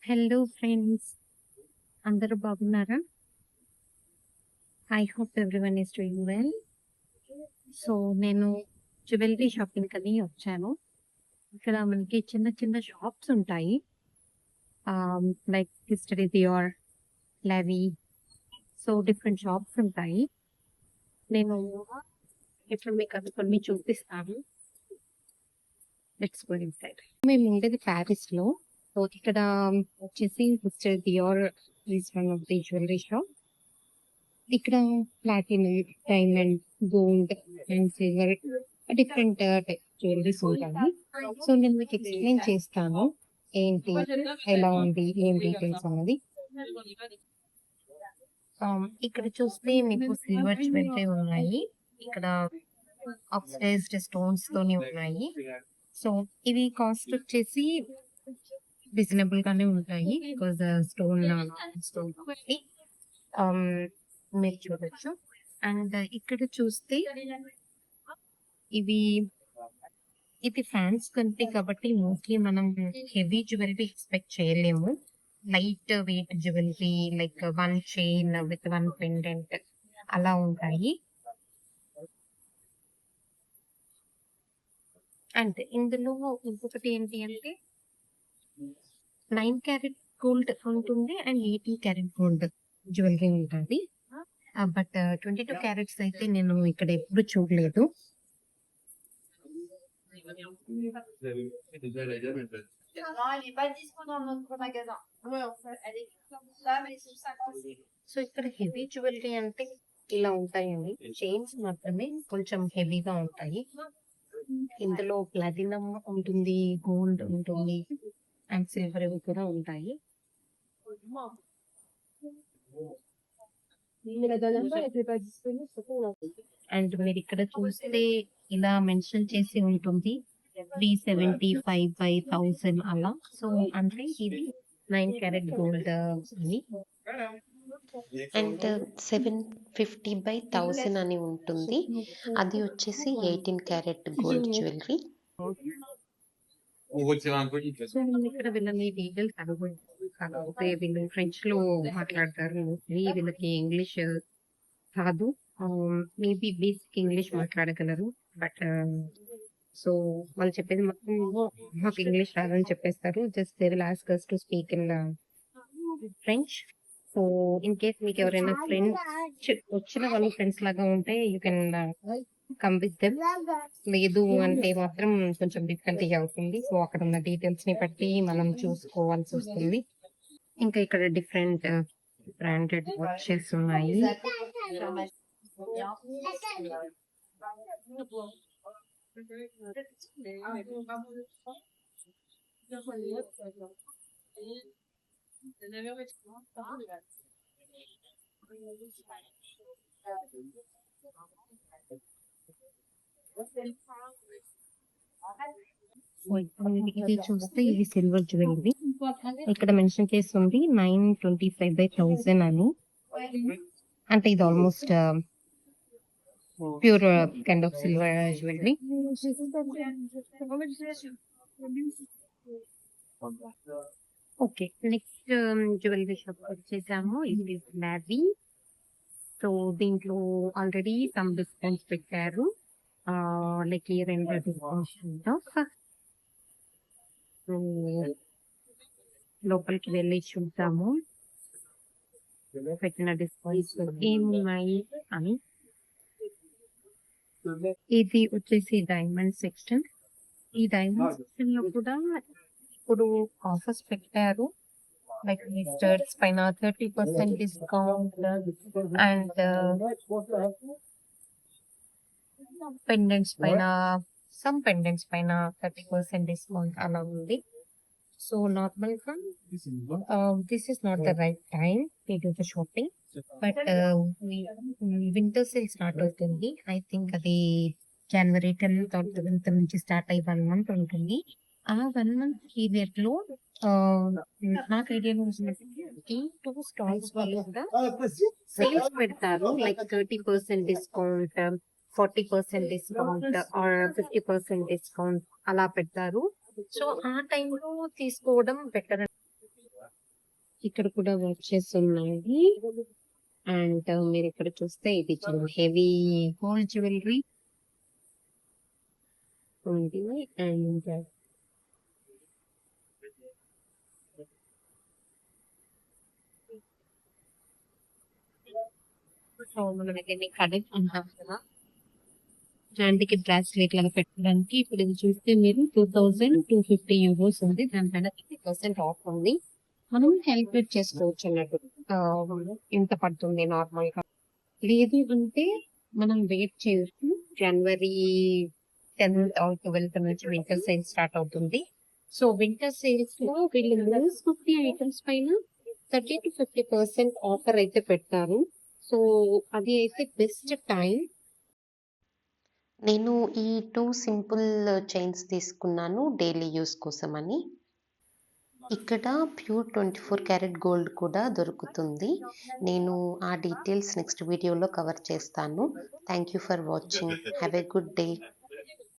Hello friends, అందరూ బాగున్నారా? I hope everyone is doing well. So నేను జ్యువెలరీ షాపింగ్ అని వచ్చాను. ఇక్కడ మనకి చిన్న చిన్న షాప్స్ ఉంటాయి. Like history Dior, Levi, so different shops ఉంటాయి. నేను ఇప్పుడు మీకు అవి కొన్ని చూపిస్తాను. Let's go inside. మేము ఉండేది ప్యారిస్లో. సో ఇక్కడ వచ్చేసి history Dior is one of the jewellery shop. ఇక్కడ platinum, diamond, gold and silver different type jewelleries ఉంటాయి. సో నేను మీకు ఎక్స్ప్లెయిన్ చేస్తాను ఏంటి, ఎలా ఉంది, ఏం డీటెయిల్స్ అన్నది. ఇక్కడ చూస్తే మీకు సిల్వర్ జ్యువెలరీ ఉన్నాయి. ఇక్కడ ఆక్సిడైజ్డ్ స్టోన్స్ తోని ఉన్నాయి. సో ఇవి కాస్ట్ వచ్చేసి రీజనబుల్ గానే ఉంటాయి, బికాస్ స్టోన్ కాబట్టి మీరు చూడొచ్చు. అండ్ ఇక్కడ చూస్తే ఇవి ఇది ఫ్రాన్స్ కంట్రీ కాబట్టి మోస్ట్లీ మనం హెవీ జ్యువెలరీ ఎక్స్పెక్ట్ చేయలేము. Light weight jewellery like one chain with one pendant అలా ఉంటాయి. అండ్ ఇందులో ఇంకొకటి ఏంటి అంటే 9 క్యారెట్ గోల్డ్ ఉంటుంది అండ్ 18 క్యారెట్ గోల్డ్ జ్యువెలరీ ఉంటుంది. బట్ 22 క్యారెట్స్ అయితే నేను ఇక్కడ ఎప్పుడు చూడలేదు. సో ఇక్కడ హెవీ జ్యువెలరీ అంటే ఇలా ఉంటాయండి. చైన్స్ మాత్రమే కొంచెం హెవీగా ఉంటాయి. ఇందులో ప్లాటినం ఉంటుంది, గోల్డ్ ఉంటుంది అండ్ సిల్వర్ ఇవి కూడా ఉంటాయి. అండ్ మీరు ఇక్కడ చూస్తే ఇలా మెన్షన్ చేసి ఉంటుంది 375/1000 అలా. సో అంటే ఇది 9 క్యారెట్ గోల్డ్ అని. అండ్ 750/1000 అని ఉంటుంది. అది వచ్చేసి 18 క్యారెట్ గోల్డ్ జ్యువెలరీ. ఇక్కడ వీళ్ళని డీటెయిల్స్ కాకపోతే వీళ్ళు ఫ్రెంచ్ లో మాట్లాడతారు. వీళ్ళకి ఇంగ్లీష్ రాదు. మేబీ బేసిక్ ఇంగ్లీష్ మాట్లాడగలరు. బట్ సో వాళ్ళు చెప్పేది మొత్తం మాకు ఇంగ్లీష్ రాదని చెప్పేస్తారు. Just they will ask us to speak in French. So in case మీకు ఎవరైనా ఫ్రెండ్స్ వచ్చిన వాళ్ళు ఫ్రెండ్స్ లాగా ఉంటే you can come with them. లేదు అంటే మాత్రం కొంచెం డిఫికల్టీ అవుతుంది. సో అక్కడ ఉన్న డీటెయిల్స్ ని బట్టి మనం చూసుకోవాల్సి వస్తుంది. ఇంకా ఇక్కడ డిఫరెంట్ బ్రాండెడ్ వాచెస్ ఉన్నాయి. ఇది చూస్తే ఇది సిల్వర్ జ్యువెలరీ. ఇక్కడ మెన్షన్ చేస్తుంది 925/1000 అని. అంటే ఇది almost pure kind of silver jewellery. Okay, next jewellery shop వచ్చేసాము. ఇది ల్యావీ. సో దీంట్లో ఆల్రెడీ సమ్ డిస్కౌంట్స్ పెట్టారు. లైక్ ఈ 2 డిస్కౌంట్స్. లోపలికి వెళ్ళి చూద్దాము పెట్టిన డిస్కౌంట్స్ ఏమున్నాయి అని. ఇది వచ్చేసి డైమండ్ సెక్షన్. ఈ డైమండ్ సెక్షన్ లో కూడా ఇప్పుడు ఆఫర్స్ పెట్టారు. లైక్ స్టర్స్ పైన 30% డిస్కౌంట్ అండ్ పెండెంట్స్ పైన సమ్ పెండెంట్స్ పైన 30% డిస్కౌంట్ అలా ఉంది. సో నార్మల్ గా this is not the right time to do the shopping. But winter sale start అవుతుంది. ఐ థింక్ అది జనవరి 10th or 11th నుంచి స్టార్ట్ అయ్యి 1 month ఉంటుంది. ఆ 1 month పీరియడ్ లో నాకు ఐడియాలో ఈ 2 స్టాల్స్ వాళ్ళు కూడా సేల్స్ పెడతారు. Like 30% discount, 40% discount or 50% discount అలా పెడతారు. సో ఆ టైంలో తీసుకోవడం బెటర్. ఇక్కడ కూడా వాచెస్ ఉన్నాయి. అండ్ మీరు ఇక్కడ చూస్తే ఇది హెవీ గోల్డ్ జ్యువెలరీ ఉంది. అండ్ సో మనం దీన్ని కడెక్ అంటాం కదా, హ్యాండ్కి బ్రాస్లెట్ లాగా పెట్టడానికి. ఇప్పుడు ఇది చూస్తే మీరు 2250 యూరోస్ ఉంది. దానిపైన 50% ఆఫ్ ఉంది. మనం క్యాలిక్యులేట్ చేసుకోవచ్చు అన్నట్టు ఆ, ఎంత పడుతుంది నార్మల్ గా. లేదు అంటే మనం వెయిట్ చేయొచ్చు. జనవరి 10th or 12th నుంచి వింటర్ సేల్ స్టార్ట్ అవుతుంది. సో వింటర్ సేల్స్ లో వీళ్ళు మోస్ట్ 50 ఐటమ్స్ పైన 30 to 50% ఆఫర్ అయితే పెడతారు. సో అది అయితే బెస్ట్ టైం. నేను ఈ 2 సింపుల్ చైన్స్ తీసుకున్నాను డైలీ యూస్ కోసమని. ఇక్కడ ప్యూర్ 24 క్యారెట్ గోల్డ్ కూడా దొరుకుతుంది. నేను ఆ డీటెయిల్స్ నెక్స్ట్ వీడియోలో కవర్ చేస్తాను. Thank you for watching. Have a good day.